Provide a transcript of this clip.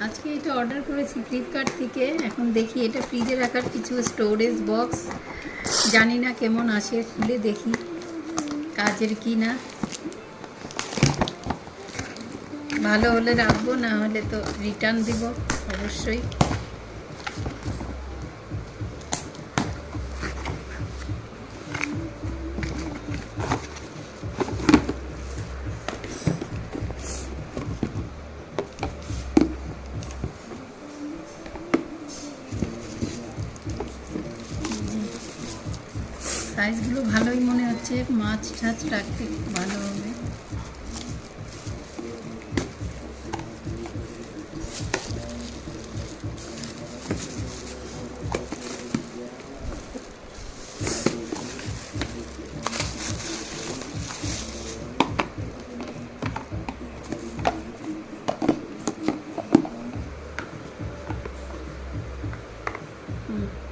আজকে এটা অর্ডার করেছি ফ্লিপকার্ট থেকে। এখন দেখি এটা ফ্রিজে রাখার কিছু স্টোরেজ বক্স, জানি না কেমন আসে, খুলে দেখি কাজের কি না। ভালো হলে রাখবো, না হলে তো রিটার্ন দিব অবশ্যই। সাইজগুলো ভালোই মনে হচ্ছে, মাছ টাছ রাখতে ভালো হবে। হুম।